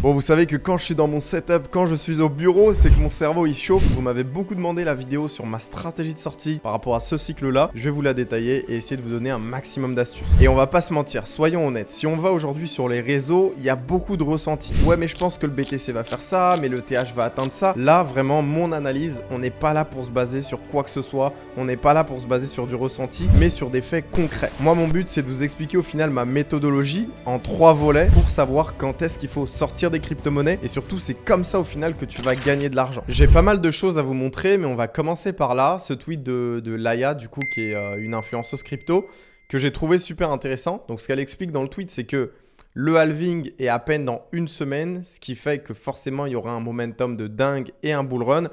Bon, vous savez que quand je suis dans mon setup, quand je suis au bureau, c'est que mon cerveau il chauffe. Vous m'avez beaucoup demandé la vidéo sur ma stratégie de sortie par rapport à ce cycle-là. Je vais vous la détailler et essayer de vous donner un maximum d'astuces. Et on va pas se mentir, soyons honnêtes. Si on va aujourd'hui sur les réseaux, il y a beaucoup de ressentis. Ouais, mais je pense que le BTC va faire ça, mais le TH va atteindre ça. Là, vraiment, mon analyse, on n'est pas là pour se baser sur quoi que ce soit. On n'est pas là pour se baser sur du ressenti, mais sur des faits concrets. Moi, mon but, c'est de vous expliquer au final ma méthodologie en 3 volets pour savoir quand est-ce qu'il faut sortir des crypto-monnaies et surtout c'est comme ça au final que tu vas gagner de l'argent. J'ai pas mal de choses à vous montrer mais on va commencer par là, ce tweet de Laia du coup qui est une influenceuse crypto que j'ai trouvé super intéressant. Donc ce qu'elle explique dans le tweet c'est que le halving est à peine dans une semaine, ce qui fait que forcément il y aura un momentum de dingue et un bull run.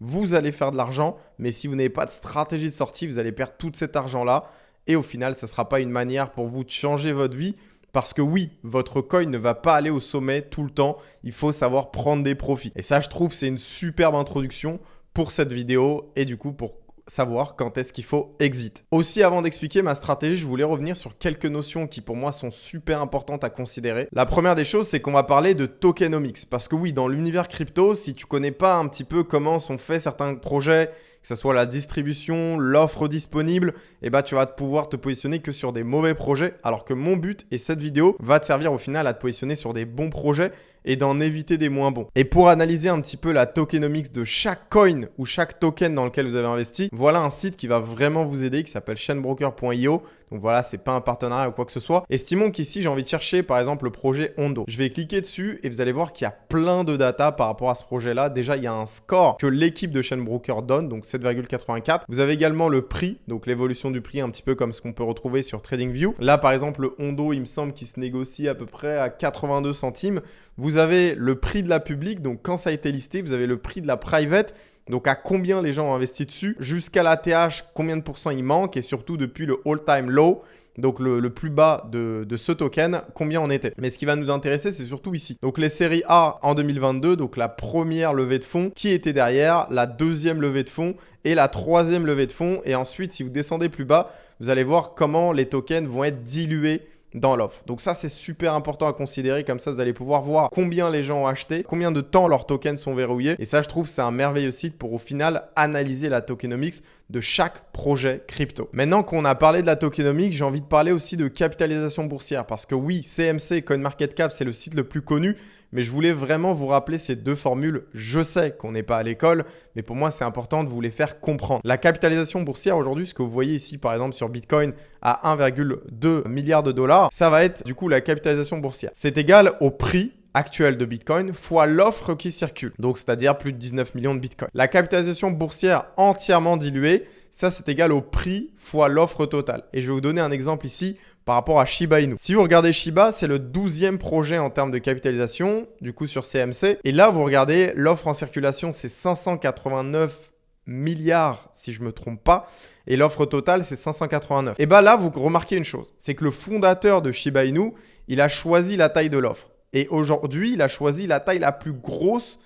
Vous allez faire de l'argent mais si vous n'avez pas de stratégie de sortie vous allez perdre tout cet argent là et au final ça ne sera pas une manière pour vous de changer votre vie. Parce que oui, votre coin ne va pas aller au sommet tout le temps. Il faut savoir prendre des profits. Et ça, je trouve, c'est une superbe introduction pour cette vidéo et du coup pour savoir quand est-ce qu'il faut exit. Aussi, avant d'expliquer ma stratégie, je voulais revenir sur quelques notions qui pour moi sont super importantes à considérer. La première des choses, c'est qu'on va parler de tokenomics. Parce que oui, dans l'univers crypto, si tu connais pas un petit peu comment sont faits certains projets, que ce soit la distribution, l'offre disponible, et bah tu vas pouvoir te positionner que sur des mauvais projets. Alors que mon but et cette vidéo va te servir au final à te positionner sur des bons projets et d'en éviter des moins bons. Et pour analyser un petit peu la tokenomics de chaque coin ou chaque token dans lequel vous avez investi, voilà un site qui va vraiment vous aider qui s'appelle chainbroker.io. Donc voilà, c'est pas un partenariat ou quoi que ce soit. Estimons qu'ici, j'ai envie de chercher par exemple le projet Ondo. Je vais cliquer dessus et vous allez voir qu'il y a plein de data par rapport à ce projet-là. Déjà, il y a un score que l'équipe de Chainbroker donne, donc 7,84. Vous avez également le prix, donc l'évolution du prix un petit peu comme ce qu'on peut retrouver sur TradingView. Là, par exemple, le Ondo, il me semble qu'il se négocie à peu près à 82 centimes. Vous avez le prix de la publique, donc quand ça a été listé, vous avez le prix de la private. Donc à combien les gens ont investi dessus, jusqu'à la TH, combien de pourcents il manque et surtout depuis le all-time low, donc le plus bas de ce token, combien on était. Mais ce qui va nous intéresser, c'est surtout ici. Donc les séries A en 2022, donc la première levée de fonds, qui était derrière, la deuxième levée de fonds et la troisième levée de fonds. Et ensuite, si vous descendez plus bas, vous allez voir comment les tokens vont être dilués dans l'offre. Donc ça, c'est super important à considérer. Comme ça, vous allez pouvoir voir combien les gens ont acheté, combien de temps leurs tokens sont verrouillés. Et ça, je trouve, c'est un merveilleux site pour au final analyser la tokenomics de chaque projet crypto. Maintenant qu'on a parlé de la tokenomics, j'ai envie de parler aussi de capitalisation boursière. Parce que oui, CMC, CoinMarketCap, c'est le site le plus connu. Mais je voulais vraiment vous rappeler ces deux formules. Je sais qu'on n'est pas à l'école, mais pour moi, c'est important de vous les faire comprendre. La capitalisation boursière aujourd'hui, ce que vous voyez ici, par exemple, sur Bitcoin à 1,2 milliard de dollars, ça va être du coup la capitalisation boursière. C'est égal au prix actuel de Bitcoin fois l'offre qui circule. Donc, c'est-à-dire plus de 19 millions de Bitcoin. La capitalisation boursière entièrement diluée, ça, c'est égal au prix fois l'offre totale. Et je vais vous donner un exemple ici par rapport à Shiba Inu. Si vous regardez Shiba, c'est le 12e projet en termes de capitalisation, du coup sur CMC. Et là, vous regardez l'offre en circulation, c'est 589 milliards si je ne me trompe pas. Et l'offre totale, c'est 589. Et bien là, vous remarquez une chose, c'est que le fondateur de Shiba Inu, il a choisi la taille de l'offre. Et aujourd'hui, il a choisi la taille la plus grosse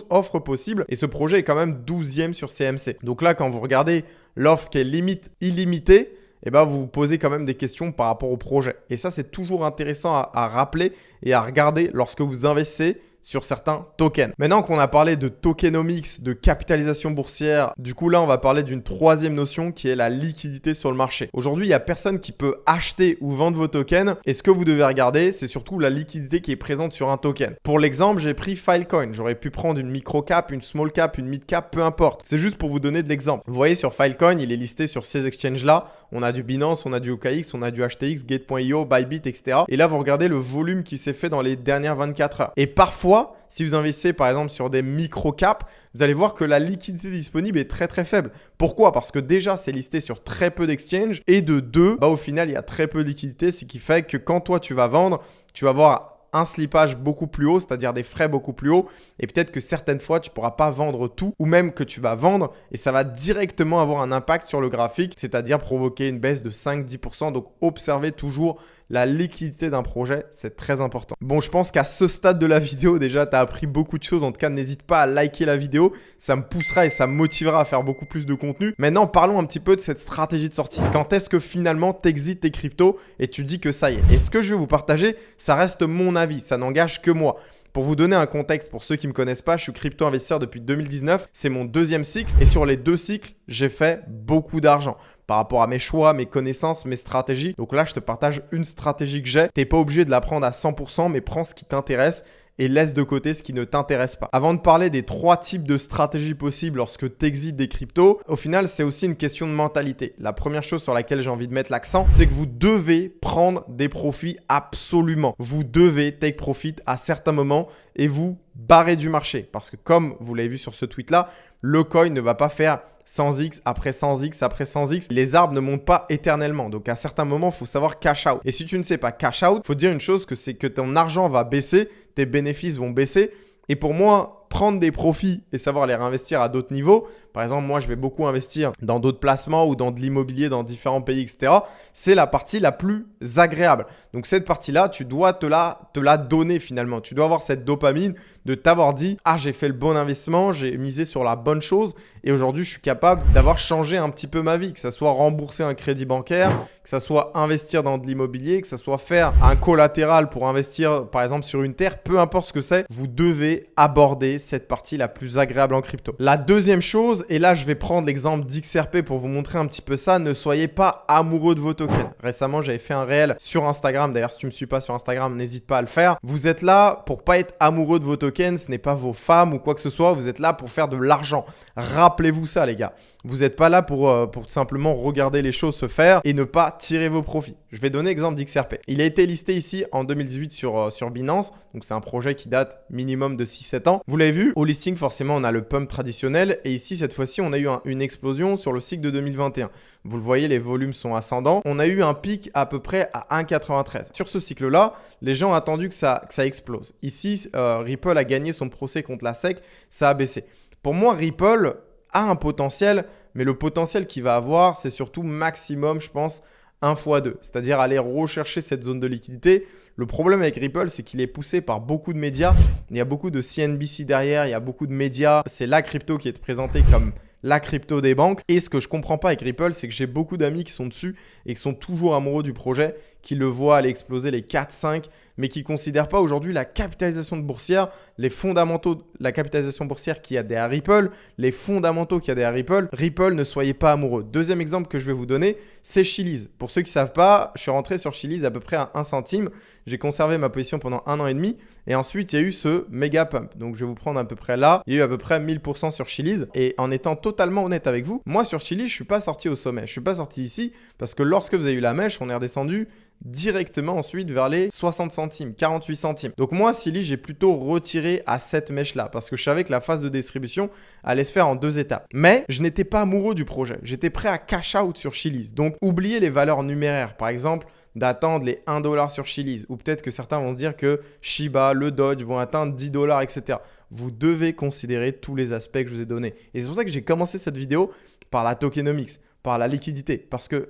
offre possible. Et ce projet est quand même 12e sur CMC. Donc là, quand vous regardez l'offre qui est limite illimitée, eh ben, vous vous posez quand même des questions par rapport au projet. Et ça, c'est toujours intéressant à rappeler et à regarder lorsque vous investissez sur certains tokens. Maintenant qu'on a parlé de tokenomics, de capitalisation boursière, du coup là on va parler d'une troisième notion qui est la liquidité sur le marché. Aujourd'hui, il n'y a personne qui peut acheter ou vendre vos tokens et ce que vous devez regarder, c'est surtout la liquidité qui est présente sur un token. Pour l'exemple, j'ai pris Filecoin. J'aurais pu prendre une micro cap, une small cap, une mid cap, peu importe. C'est juste pour vous donner de l'exemple. Vous voyez sur Filecoin, il est listé sur ces exchanges là. On a du Binance, on a du OKX, on a du HTX, Gate.io, Bybit, etc. Et là, vous regardez le volume qui s'est fait dans les dernières 24 heures. Et parfois, si vous investissez par exemple sur des micro-caps, vous allez voir que la liquidité disponible est très très faible. Pourquoi? Parce que déjà, c'est listé sur très peu d'exchanges et de deux, au final, il y a très peu de liquidité, ce qui fait que quand toi, tu vas vendre, tu vas voir un slippage beaucoup plus haut, c'est-à-dire des frais beaucoup plus hauts et peut-être que certaines fois, tu ne pourras pas vendre tout ou même que tu vas vendre et ça va directement avoir un impact sur le graphique, c'est-à-dire provoquer une baisse de 5-10%. Donc, observez toujours la liquidité d'un projet, c'est très important. Bon, je pense qu'à ce stade de la vidéo, déjà, tu as appris beaucoup de choses. En tout cas, n'hésite pas à liker la vidéo. Ça me poussera et ça me motivera à faire beaucoup plus de contenu. Maintenant, parlons un petit peu de cette stratégie de sortie. Quand est-ce que finalement, tu exites tes cryptos et tu dis que ça y est? Et ce que je vais vous partager, ça reste mon avis. Ça n'engage que moi. Pour vous donner un contexte, pour ceux qui ne me connaissent pas, je suis crypto-investisseur depuis 2019. C'est mon deuxième cycle et sur les 2 cycles, j'ai fait beaucoup d'argent par rapport à mes choix, mes connaissances, mes stratégies. Donc là, je te partage une stratégie que j'ai. Tu n'es pas obligé de la prendre à 100%, mais prends ce qui t'intéresse et laisse de côté ce qui ne t'intéresse pas. Avant de parler des 3 types de stratégies possibles lorsque tu exites des cryptos, au final, c'est aussi une question de mentalité. La première chose sur laquelle j'ai envie de mettre l'accent, c'est que vous devez prendre des profits absolument. Vous devez take profit à certains moments et vous barrer du marché. Parce que comme vous l'avez vu sur ce tweet-là, le coin ne va pas faire 100x après 100x après 100x. Les arbres ne montent pas éternellement. Donc à certains moments, il faut savoir cash out. Et si tu ne sais pas cash out, il faut dire une chose, que c'est que ton argent va baisser, tes bénéfices vont baisser. Et pour moi, prendre des profits et savoir les réinvestir à d'autres niveaux, par exemple, moi, je vais beaucoup investir dans d'autres placements ou dans de l'immobilier dans différents pays, etc. C'est la partie la plus agréable. Donc cette partie-là, tu dois te la donner finalement. Tu dois avoir cette dopamine de t'avoir dit « Ah, j'ai fait le bon investissement, j'ai misé sur la bonne chose et aujourd'hui, je suis capable d'avoir changé un petit peu ma vie. » Que ça soit rembourser un crédit bancaire, que ça soit investir dans de l'immobilier, que ça soit faire un collatéral pour investir par exemple sur une terre, peu importe ce que c'est, vous devez aborder cette partie la plus agréable en crypto. La deuxième chose, et là je vais prendre l'exemple d'XRP pour vous montrer un petit peu ça, ne soyez pas amoureux de vos tokens. Récemment, j'avais fait un réel sur Instagram. D'ailleurs, si tu ne me suis pas sur Instagram, n'hésite pas à le faire. Vous êtes là pour pas être amoureux de vos tokens, ce n'est pas vos femmes ou quoi que ce soit. Vous êtes là pour faire de l'argent. Rappelez-vous ça, les gars. Vous n'êtes pas là pour tout simplement regarder les choses se faire et ne pas tirer vos profits. Je vais donner l'exemple d'XRP. Il a été listé ici en 2018 sur Binance. Donc, c'est un projet qui date minimum de 6-7 ans. Vous l'avez vu, au listing, forcément, on a le pump traditionnel. Et ici, cette fois-ci, on a eu une explosion sur le cycle de 2021. Vous le voyez, les volumes sont ascendants. On a eu un pic à peu près à 1,93. Sur ce cycle-là, les gens ont attendu que ça explose. Ici, Ripple a gagné son procès contre la SEC. Ça a baissé. Pour moi, Ripple a un potentiel, mais le potentiel qu'il va avoir, c'est surtout maximum, je pense, 1 x 2, c'est-à-dire aller rechercher cette zone de liquidité. Le problème avec Ripple, c'est qu'il est poussé par beaucoup de médias. Il y a beaucoup de CNBC derrière, il y a beaucoup de médias. C'est la crypto qui est présentée comme la crypto des banques. Et ce que je comprends pas avec Ripple, c'est que j'ai beaucoup d'amis qui sont dessus et qui sont toujours amoureux du projet, qui le voient aller exploser les 4-5, mais qui ne considèrent pas aujourd'hui la capitalisation boursière, les fondamentaux, la capitalisation boursière qu'il y a derrière Ripple, les fondamentaux qu'il y a derrière Ripple. Ripple, ne soyez pas amoureux. Deuxième exemple que je vais vous donner, c'est Chiliz. Pour ceux qui ne savent pas, je suis rentré sur Chiliz à peu près à 1 centime. J'ai conservé ma position pendant 1 an et demi. Et ensuite, il y a eu ce méga pump. Donc, je vais vous prendre à peu près là. Il y a eu à peu près 1000% sur Chiliz. Et en étant totalement honnête avec vous, moi sur Chiliz, je ne suis pas sorti au sommet. Je ne suis pas sorti ici parce que lorsque vous avez eu la mèche, on est redescendu directement ensuite vers les 60 centimes, 48 centimes. Donc moi, Chiliz, j'ai plutôt retiré à cette mèche-là parce que je savais que la phase de distribution allait se faire en 2 étapes. Mais je n'étais pas amoureux du projet. J'étais prêt à cash out sur Chiliz. Donc, oubliez les valeurs numéraires. Par exemple, d'attendre les 1 $ sur Chiliz. Ou peut-être que certains vont se dire que Shiba, le Doge vont atteindre 10 $, etc. Vous devez considérer tous les aspects que je vous ai donnés. Et c'est pour ça que j'ai commencé cette vidéo par la tokenomics, par la liquidité,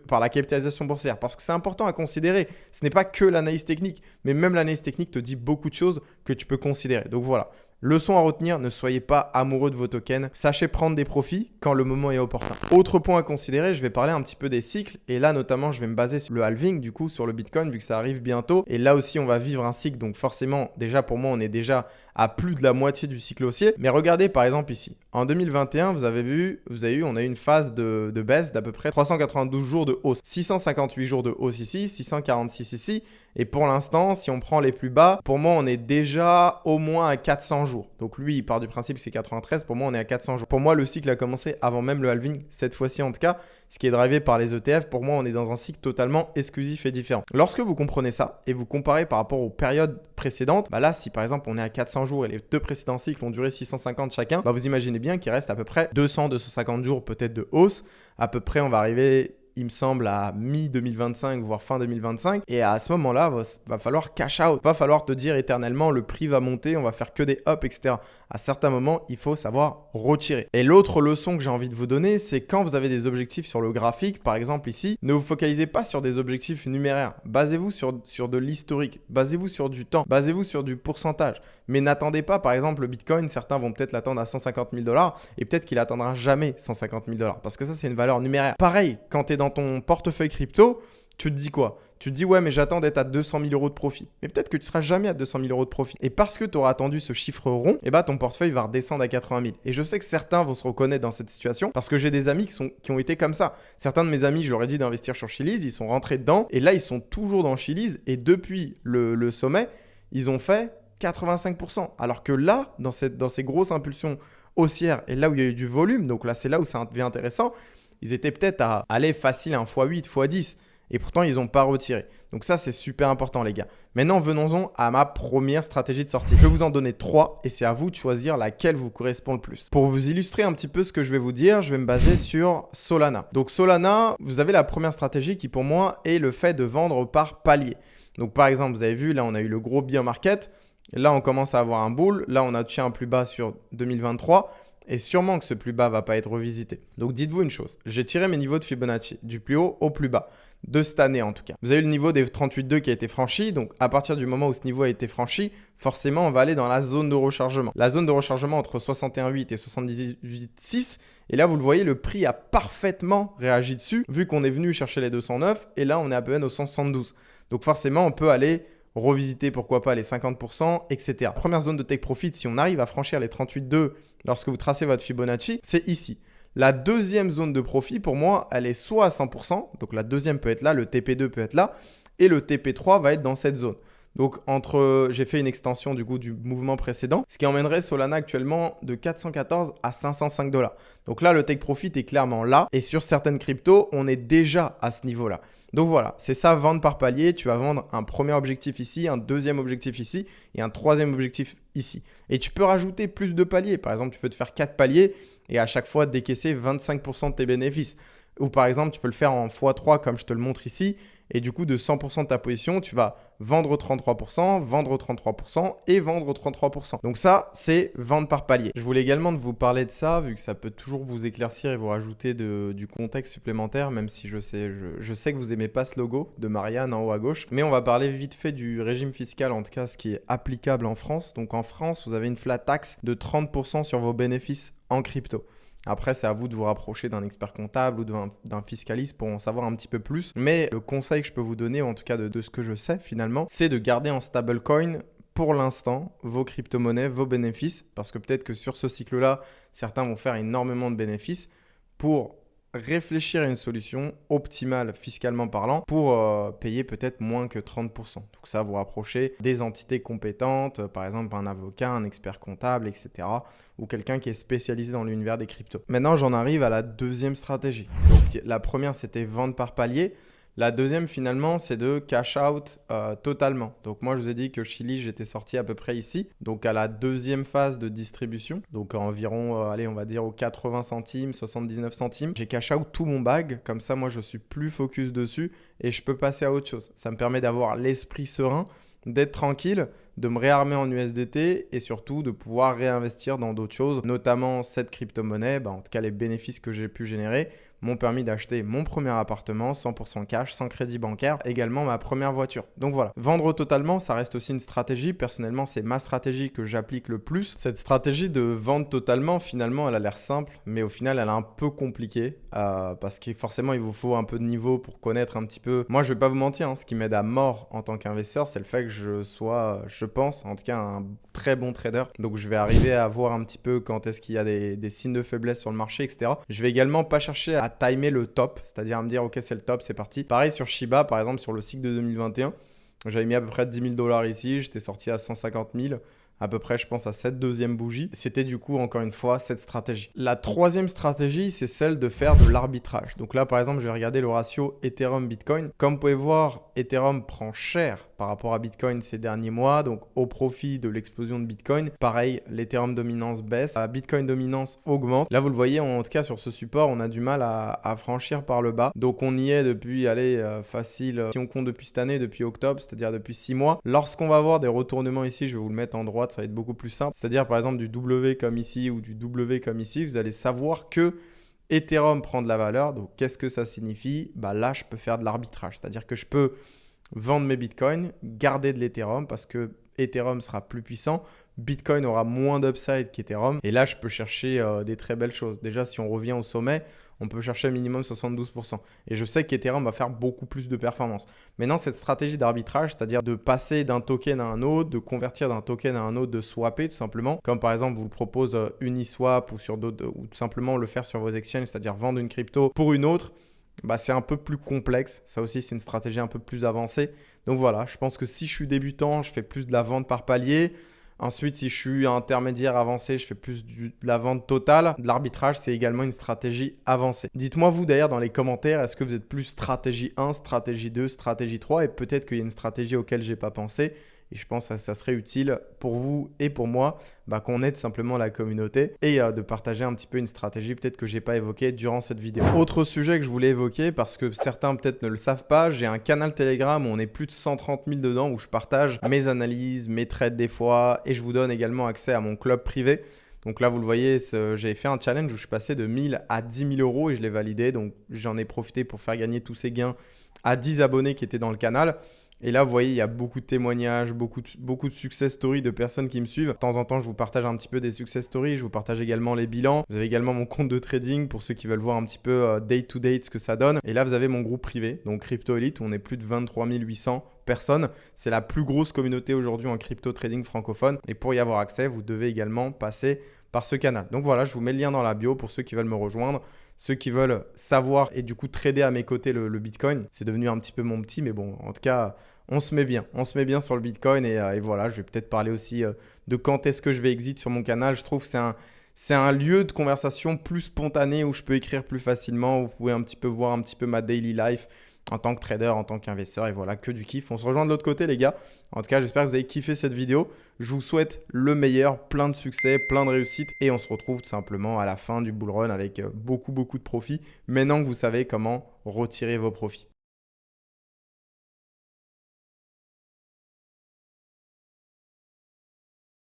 par la capitalisation boursière, parce que c'est important à considérer. Ce n'est pas que l'analyse technique, mais même l'analyse technique te dit beaucoup de choses que tu peux considérer. Donc voilà. Leçon à retenir, ne soyez pas amoureux de vos tokens. Sachez prendre des profits quand le moment est opportun. Autre point à considérer, je vais parler un petit peu des cycles. Et là, notamment, je vais me baser sur le halving, du coup, sur le Bitcoin, vu que ça arrive bientôt. Et là aussi, on va vivre un cycle. Donc forcément, déjà, pour moi, on est déjà à plus de la moitié du cycle haussier. Mais regardez, par exemple, ici. En 2021, on a eu une phase de baisse d'à peu près 392 jours de hausse. 658 jours de hausse ici, 646 ici. Et pour l'instant, si on prend les plus bas, pour moi, on est déjà au moins à 400 jours. Donc lui, il part du principe que c'est 93. Pour moi, on est à 400 jours. Pour moi, le cycle a commencé avant même le halving. Cette fois-ci, en tout cas, ce qui est drivé par les ETF, pour moi, on est dans un cycle totalement exclusif et différent. Lorsque vous comprenez ça et vous comparez par rapport aux périodes précédentes, là, si par exemple, on est à 400 jours et les 2 précédents cycles ont duré 650 chacun, vous imaginez bien qu'il reste à peu près 200-250 jours peut-être de hausse. À peu près, on va arriver, il me semble, à mi-2025, voire fin 2025. Et à ce moment-là, va falloir cash out. Va falloir te dire éternellement, le prix va monter, on va faire que des ups, etc. À certains moments, il faut savoir retirer. Et l'autre leçon que j'ai envie de vous donner, c'est quand vous avez des objectifs sur le graphique, par exemple ici, ne vous focalisez pas sur des objectifs numéraires. Basez-vous sur de l'historique. Basez-vous sur du temps. Basez-vous sur du pourcentage. Mais n'attendez pas, par exemple, le Bitcoin, certains vont peut-être l'attendre à 150 000 $ et peut-être qu'il n'atteindra jamais 150 000 $ parce que ça, c'est une valeur numéraire. Pareil, quand tu es dans ton portefeuille crypto, tu te dis quoi? Tu te dis, ouais, mais j'attends d'être à 200 000 euros de profit. Mais peut-être que tu ne seras jamais à 200 000 euros de profit. Et parce que tu auras attendu ce chiffre rond, eh ben, ton portefeuille va redescendre à 80 000. Et je sais que certains vont se reconnaître dans cette situation parce que j'ai des amis qui ont été comme ça. Certains de mes amis, je leur ai dit d'investir sur Chiliz, ils sont rentrés dedans. Et là, ils sont toujours dans Chiliz. Et depuis le sommet, ils ont fait 85%. Alors que là, dans ces grosses impulsions haussières et là où il y a eu du volume, donc là, c'est là où ça devient intéressant, ils étaient peut-être à aller facile à un x8, x10. Et pourtant, ils n'ont pas retiré. Donc ça, c'est super important, les gars. Maintenant, venons-en à ma première stratégie de sortie. Je vais vous en donner 3 et c'est à vous de choisir laquelle vous correspond le plus. Pour vous illustrer un petit peu ce que je vais vous dire, je vais me baser sur Solana. Donc Solana, vous avez la première stratégie qui pour moi est le fait de vendre par palier. Donc par exemple, vous avez vu, là, on a eu le gros bear market. Là, on commence à avoir un bull. Là, on a touché un plus bas sur 2023. Et sûrement que ce plus bas ne va pas être revisité. Donc dites-vous une chose, j'ai tiré mes niveaux de Fibonacci du plus haut au plus bas, de cette année en tout cas. Vous avez le niveau des 38,2 qui a été franchi, donc à partir du moment où ce niveau a été franchi, forcément on va aller dans la zone de rechargement. La zone de rechargement entre 61,8 et 78,6, et là vous le voyez, le prix a parfaitement réagi dessus, vu qu'on est venu chercher les 209, et là on est à peine aux 172. Donc forcément on peut aller revisiter pourquoi pas les 50%, etc. Première zone de take profit, si on arrive à franchir les 38,2 lorsque vous tracez votre Fibonacci, c'est ici. La deuxième zone de profit, pour moi, elle est soit à 100%, donc la deuxième peut être là, le TP2 peut être là, et le TP3 va être dans cette zone. Donc j'ai fait une extension du coup du mouvement précédent, ce qui emmènerait Solana actuellement de 414 à 505 $. Donc là, le take profit est clairement là, et sur certaines cryptos, on est déjà à ce niveau-là. Donc voilà, c'est ça, vendre par palier. Tu vas vendre un premier objectif ici, un deuxième objectif ici et un troisième objectif ici. Et tu peux rajouter plus de paliers. Par exemple, tu peux te faire 4 paliers et à chaque fois décaisser 25% de tes bénéfices. Ou par exemple, tu peux le faire en x3 comme je te le montre ici. Et du coup, de 100% de ta position, tu vas vendre 33%, vendre 33% et vendre 33%. Donc ça, c'est vendre par palier. Je voulais également vous parler de ça, vu que ça peut toujours vous éclaircir et vous rajouter du contexte supplémentaire, même si je sais que vous n'aimez pas ce logo de Marianne en haut à gauche. Mais on va parler vite fait du régime fiscal, en tout cas ce qui est applicable en France. Donc en France, vous avez une flat tax de 30% sur vos bénéfices en crypto. Après, c'est à vous de vous rapprocher d'un expert comptable ou d'un fiscaliste pour en savoir un petit peu plus. Mais le conseil que je peux vous donner, en tout cas de ce que je sais finalement, c'est de garder en stablecoin pour l'instant vos crypto-monnaies, vos bénéfices. Parce que peut-être que sur ce cycle-là, certains vont faire énormément de bénéfices pour réfléchir à une solution optimale fiscalement parlant pour payer peut-être moins que 30%. Donc ça, vous rapprochez des entités compétentes, par exemple un avocat, un expert comptable, etc. ou quelqu'un qui est spécialisé dans l'univers des cryptos. Maintenant, j'en arrive à la deuxième stratégie. Donc la première, c'était vendre par palier. La deuxième, finalement, c'est de cash out totalement. Donc moi, je vous ai dit que Chiliz, j'étais sorti à peu près ici. Donc à la deuxième phase de distribution. Donc à environ, allez, on va dire aux 80 centimes, 79 centimes. J'ai cash out tout mon bag. Comme ça, moi, je suis plus focus dessus et je peux passer à autre chose. Ça me permet d'avoir l'esprit serein, d'être tranquille, de me réarmer en USDT et surtout de pouvoir réinvestir dans d'autres choses, notamment cette crypto-monnaie. En tout cas, les bénéfices que j'ai pu générer m'ont permis d'acheter mon premier appartement, 100% cash, sans crédit bancaire, également ma première voiture. Donc voilà, vendre totalement, ça reste aussi une stratégie. Personnellement, c'est ma stratégie que j'applique le plus. Cette stratégie de vendre totalement, finalement, elle a l'air simple, mais au final, elle est un peu compliquée parce que forcément, il vous faut un peu de niveau pour connaître un petit peu. Moi, je vais pas vous mentir, ce qui m'aide à mort en tant qu'investisseur, c'est le fait que je sois, je pense, en tout cas, un très bon trader. Donc, je vais arriver à voir un petit peu quand est-ce qu'il y a des signes de faiblesse sur le marché, etc. Je vais également pas chercher à timer le top, c'est-à-dire à me dire ok c'est le top, c'est parti. Pareil sur Shiba par exemple, sur le cycle de 2021, j'avais mis à peu près 10 000 $ ici, j'étais sorti à 150 000, à peu près je pense à cette deuxième bougie. C'était du coup encore une fois cette stratégie. La troisième stratégie, c'est celle de faire de l'arbitrage. Donc là par exemple, je vais regarder le ratio Ethereum Bitcoin. Comme vous pouvez voir, Ethereum prend cher par rapport à Bitcoin ces derniers mois, donc au profit de l'explosion de Bitcoin. Pareil, l'Ethereum dominance baisse, la Bitcoin dominance augmente. Là, vous le voyez, en tout cas sur ce support, on a du mal à franchir par le bas. Donc on y est depuis, facile, si on compte depuis cette année, depuis octobre, c'est-à-dire depuis 6 mois. Lorsqu'on va avoir des retournements ici, je vais vous le mettre en droite, ça va être beaucoup plus simple. C'est-à-dire par exemple du W comme ici ou du W comme ici, vous allez savoir que Ethereum prend de la valeur. Donc qu'est-ce que ça signifie? Là, je peux faire de l'arbitrage, c'est-à-dire que je peux vendre mes bitcoins, garder de l'Ethereum parce que Ethereum sera plus puissant, Bitcoin aura moins d'upside qu'Ethereum. Et là, je peux chercher des très belles choses. Déjà, si on revient au sommet, on peut chercher minimum 72%. Et je sais qu'Ethereum va faire beaucoup plus de performance. Maintenant, cette stratégie d'arbitrage, c'est-à-dire de passer d'un token à un autre, de convertir d'un token à un autre, de swapper tout simplement, comme par exemple vous le propose Uniswap ou sur d'autres, ou tout simplement le faire sur vos exchanges, c'est-à-dire vendre une crypto pour une autre, bah, c'est un peu plus complexe. Ça aussi, c'est une stratégie un peu plus avancée. Donc voilà, je pense que si je suis débutant, je fais plus de la vente par palier. Ensuite, si je suis intermédiaire avancé, je fais plus de la vente totale. De l'arbitrage, c'est également une stratégie avancée. Dites-moi vous d'ailleurs dans les commentaires, est-ce que vous êtes plus stratégie 1, stratégie 2, stratégie 3 et peut-être qu'il y a une stratégie auquel je n'ai pas pensé. Et je pense que ça serait utile pour vous et pour moi qu'on aide simplement la communauté et de partager un petit peu une stratégie peut-être que je n'ai pas évoquée durant cette vidéo. Autre sujet que je voulais évoquer parce que certains peut-être ne le savent pas, j'ai un canal Telegram où on est plus de 130 000 dedans où je partage mes analyses, mes trades des fois et je vous donne également accès à mon club privé. Donc là, vous le voyez, j'ai fait un challenge où je suis passé de 1000 à 10 000 euros et je l'ai validé. Donc j'en ai profité pour faire gagner tous ces gains à 10 abonnés qui étaient dans le canal. Et là, vous voyez, il y a beaucoup de témoignages, beaucoup de success stories de personnes qui me suivent. De temps en temps, je vous partage un petit peu des success stories. Je vous partage également les bilans. Vous avez également mon compte de trading pour ceux qui veulent voir un petit peu day to day ce que ça donne. Et là, vous avez mon groupe privé, donc Crypto Elite, où on est plus de 23 800 personnes. C'est la plus grosse communauté aujourd'hui en crypto trading francophone. Et pour y avoir accès, vous devez également passer par ce canal. Donc voilà, je vous mets le lien dans la bio pour ceux qui veulent me rejoindre. Ceux qui veulent savoir et du coup trader à mes côtés le Bitcoin, c'est devenu un petit peu mon petit, mais bon, en tout cas, on se met bien. On se met bien sur le Bitcoin et voilà, je vais peut-être parler aussi de quand est-ce que je vais exit sur mon canal. Je trouve que c'est un lieu de conversation plus spontané où je peux écrire plus facilement. Où vous pouvez un petit peu voir un petit peu ma daily life en tant que trader, en tant qu'investisseur et voilà, que du kiff. On se rejoint de l'autre côté les gars. En tout cas, j'espère que vous avez kiffé cette vidéo. Je vous souhaite le meilleur, plein de succès, plein de réussite et on se retrouve tout simplement à la fin du bull run avec beaucoup de profits. Maintenant que vous savez comment retirer vos profits.